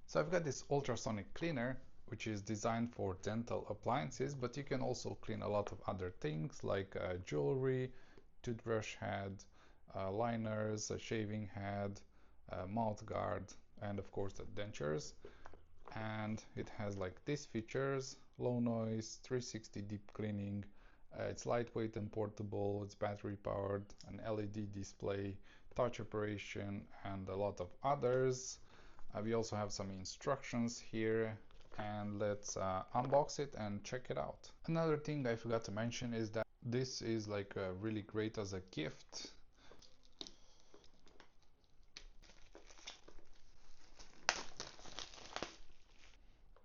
So I've got this ultrasonic cleaner, which is designed for dental appliances, but you can also clean a lot of other things like jewelry, toothbrush head, liners, a shaving head, mouth guard, and of course the dentures. And it has like these features: low noise, 360 deep cleaning, it's lightweight and portable, it's battery powered, an LED display, touch operation, and a lot of others. We also have some instructions here, and let's unbox it and check it out. Another thing I forgot to mention is that this is like really great as a gift.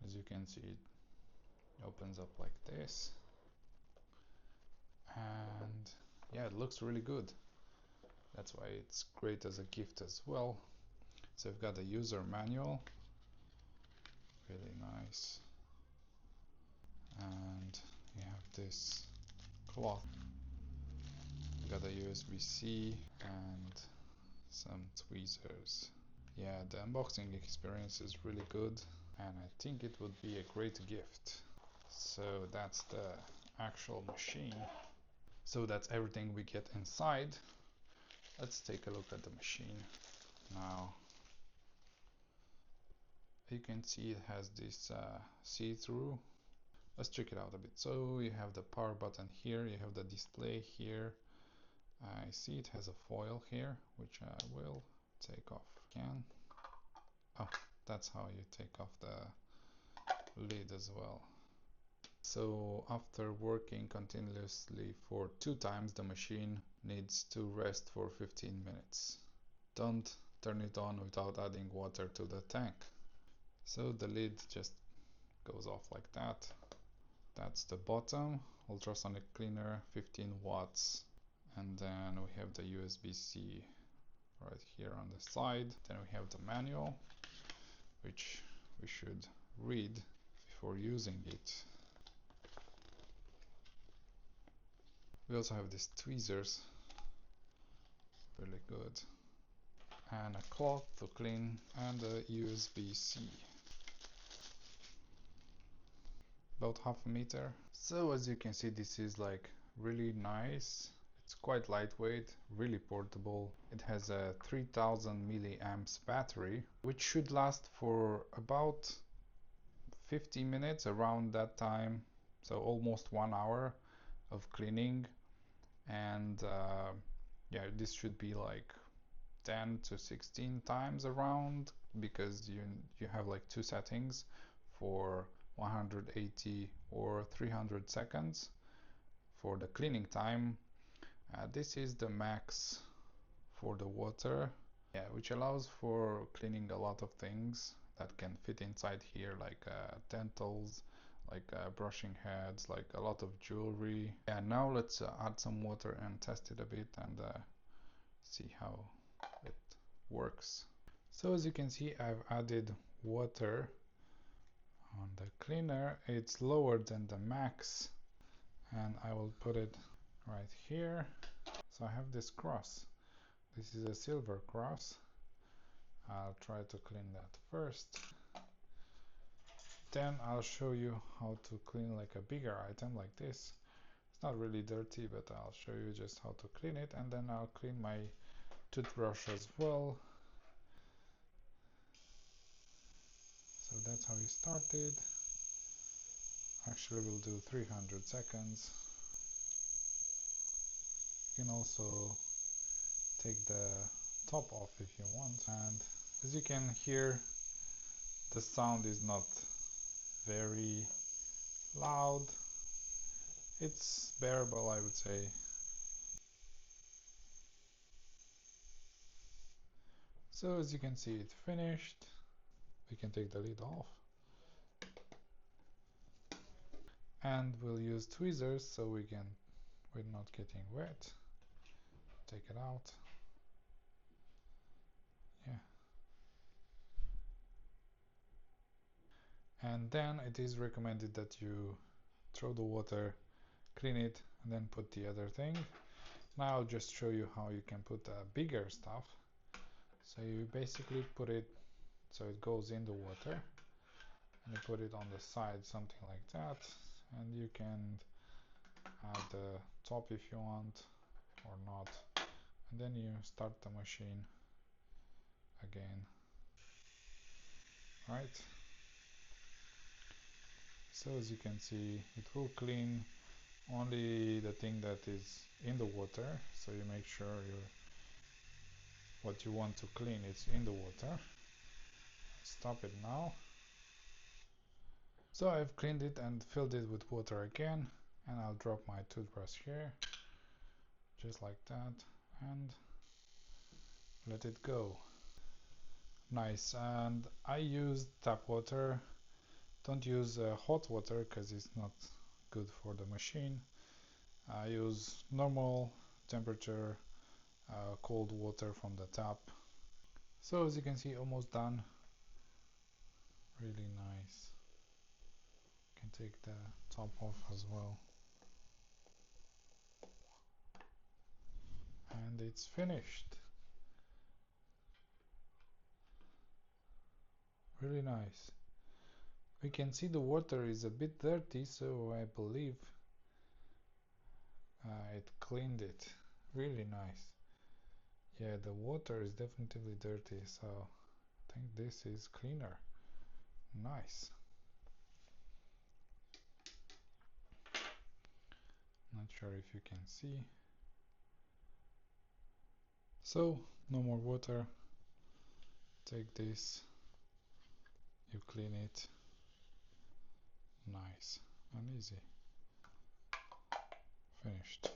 As you can see, it opens up like this, and yeah, it looks really good. That's why it's great as a gift as well. So I've got a user manual, really nice, and you have this cloth. We've got a USB-C and some tweezers. Yeah, the unboxing experience is really good, and I think it would be a great gift. So that's the actual machine. So that's everything we get inside. Let's take a look at the machine now. You can see it has this see-through. Let's check it out a bit. So you have the power button here, you have the display here. I see it has a foil here, which I will take off again. Oh, that's how you take off the lid as well. So after working continuously for 2 times, the machine needs to rest for 15 minutes. Don't turn it on without adding water to the tank. So the lid just goes off like that. That's the bottom, ultrasonic cleaner, 15 watts. And then we have the USB-C right here on the side. Then we have the manual, which we should read before using it. We also have these tweezers, really good, and a cloth to clean, and a USB-C, about half a meter. So as you can see, this is like really nice. It's quite lightweight, really portable. It has a 3000 milliamps battery, which should last for about 50 minutes, around that time, so almost 1 hour of cleaning. And yeah, this should be like 10 to 16 times around, because you have like 2 settings for 180 or 300 seconds for the cleaning time. This is the max for the water, yeah, which allows for cleaning a lot of things that can fit inside here, like dentals, like brushing heads, like a lot of jewelry. And now let's add some water and test it a bit and see how it works. So as you can see, I've added water on the cleaner. It's lower than the max, and I will put it right here. So I have this cross. This is a silver cross. I'll try to clean that first. Then I'll show you how to clean like a bigger item like this. It's not really dirty, but I'll show you just how to clean it, and then I'll clean my toothbrush as well. So that's how you started. Actually, we'll do 300 seconds. You can also take the top off if you want. And as you can hear, the sound is not very loud. It's bearable, I would say. So as you can see, it finished. We can take the lid off. And we'll use tweezers so we're not getting wet. Take it out. Yeah. And then it is recommended that you throw the water, clean it, and then put the other thing. Now I'll just show you how you can put bigger stuff. So you basically put it so it goes in the water, and you put it on the side, something like that, and you can add the top if you want or not, and then you start the machine again, right? So as you can see, it will clean only the thing that is in the water, so you make sure what you want to clean is in the water. Stop it now. So I've cleaned it and filled it with water again, and I'll drop my toothbrush here, just like that, and let it go. Nice. And I use tap water. Don't use hot water because it's not good for the machine. I use normal temperature cold water from the tap. So as you can see, almost done. Really nice. Can take the top off as well. And it's finished. Really nice. We can see the water is a bit dirty, so I believe it cleaned it. Really nice. Yeah, the water is definitely dirty, so I think this is cleaner. Nice. Not sure if you can see. So, no more water. Take this, you clean it. Nice and easy. Finished.